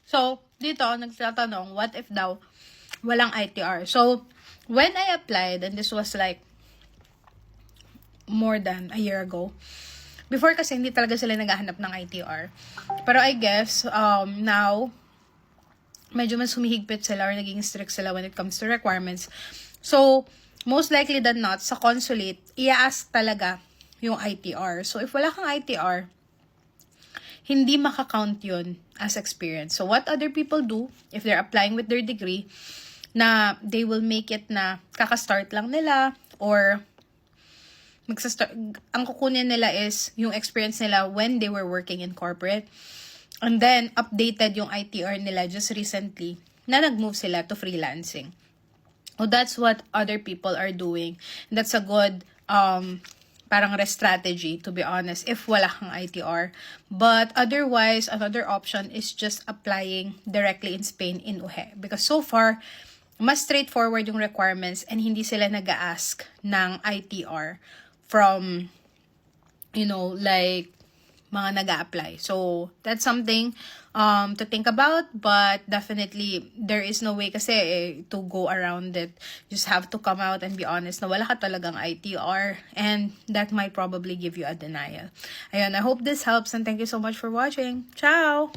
So, dito, nagtatanong, what if daw walang ITR? So, when I applied, and this was like more than a year ago, before kasi hindi talaga sila naghahanap ng ITR. Pero I guess, now, medyo mas humihigpit sila or naging strict sila when it comes to requirements. So, most likely than not, sa consulate, i-ask talaga yung ITR. So, if wala kang ITR, hindi makakount yun as experience. So, what other people do, if they're applying with their degree, na they will make it na kakastart lang nila, or ang kukunin nila is yung experience nila when they were working in corporate. And then, updated yung ITR nila just recently na nag-move sila to freelancing. So, that's what other people are doing. That's a good, parang strategy, to be honest, if wala kang ITR. But otherwise, another option is just applying directly in Spain in UGE. Because so far, mas straightforward yung requirements and hindi sila nag-a-ask ng ITR from, like, mga nag-a-apply. So, that's something to think about, but definitely, there is no way kasi to go around it. You just have to come out and be honest na wala ka talagang ITR, and that might probably give you a denial. Ayun, I hope this helps, and thank you so much for watching. Ciao!